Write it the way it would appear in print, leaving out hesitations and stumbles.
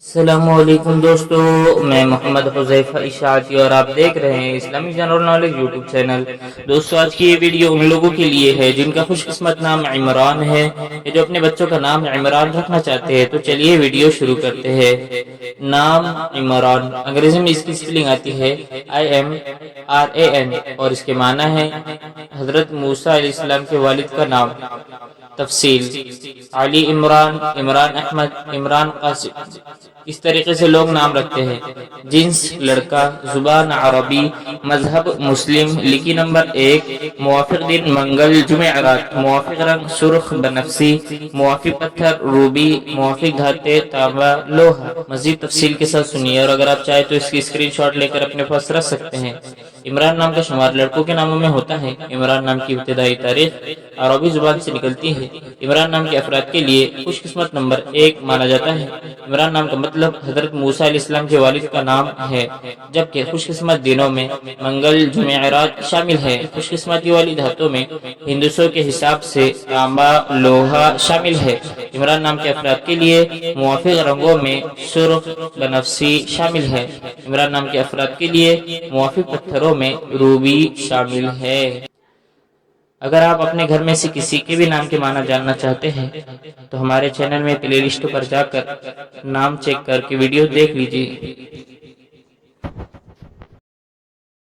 السلام علیکم دوستو، میں محمد حذیفہ اشاعتی اور آپ دیکھ رہے ہیں اسلامی جنرل نالج یوٹیوب چینل۔ دوستو آج کی یہ ویڈیو ان لوگوں کے لیے ہے جن کا خوش قسمت نام عمران ہے یا جو اپنے بچوں کا نام عمران رکھنا چاہتے ہیں۔ تو چلیے ویڈیو شروع کرتے ہیں۔ نام عمران، انگریزی میں اس کی سپیلنگ آتی ہے IMRAN اور اس کے معنی ہے حضرت موسیٰ علیہ السلام کے والد کا نام۔ تفصیل: علی عمران، عمران احمد، عمران قاسم، اس طریقے سے لوگ نام رکھتے ہیں۔ جنس لڑکا، زبان عربی، مذہب مسلم، لکی نمبر 1، موافق دن منگل جمعرات، موافق رنگ سرخ بنفسی، موافق پتھر روبی، موافق دھاتیں تانبا لوہا۔ مزید تفصیل کے ساتھ سنیے اور اگر آپ چاہیں تو اس کی اسکرین شاٹ لے کر اپنے پاس رکھ سکتے ہیں۔ عمران نام کا شمار لڑکوں کے ناموں میں ہوتا ہے۔ عمران نام کی ابتدائی تاریخ عربی زبان سے نکلتی ہے۔ عمران نام کے افراد کے لیے خوش قسمت نمبر 1 مانا جاتا ہے۔ عمران نام کا مطلب حضرت موسیٰ علیہ السلام کے والد کا نام ہے، جبکہ خوش قسمت دنوں میں منگل جمعرات شامل ہے۔ خوش قسمتی والی دھاتوں میں ہندسوں کے حساب سے تانبا لوہا شامل ہے۔ عمران نام کے افراد کے لیے موافق رنگوں میں سرخ بنفسی شامل ہے۔ عمران نام کے افراد کے لیے موافق پتھروں میں روبی شامل ہے۔ اگر آپ اپنے گھر میں سے کسی کے بھی نام کے معنی جاننا چاہتے ہیں تو ہمارے چینل میں پلے لسٹ پر جا کر نام چیک کر کے ویڈیو دیکھ لیجیے۔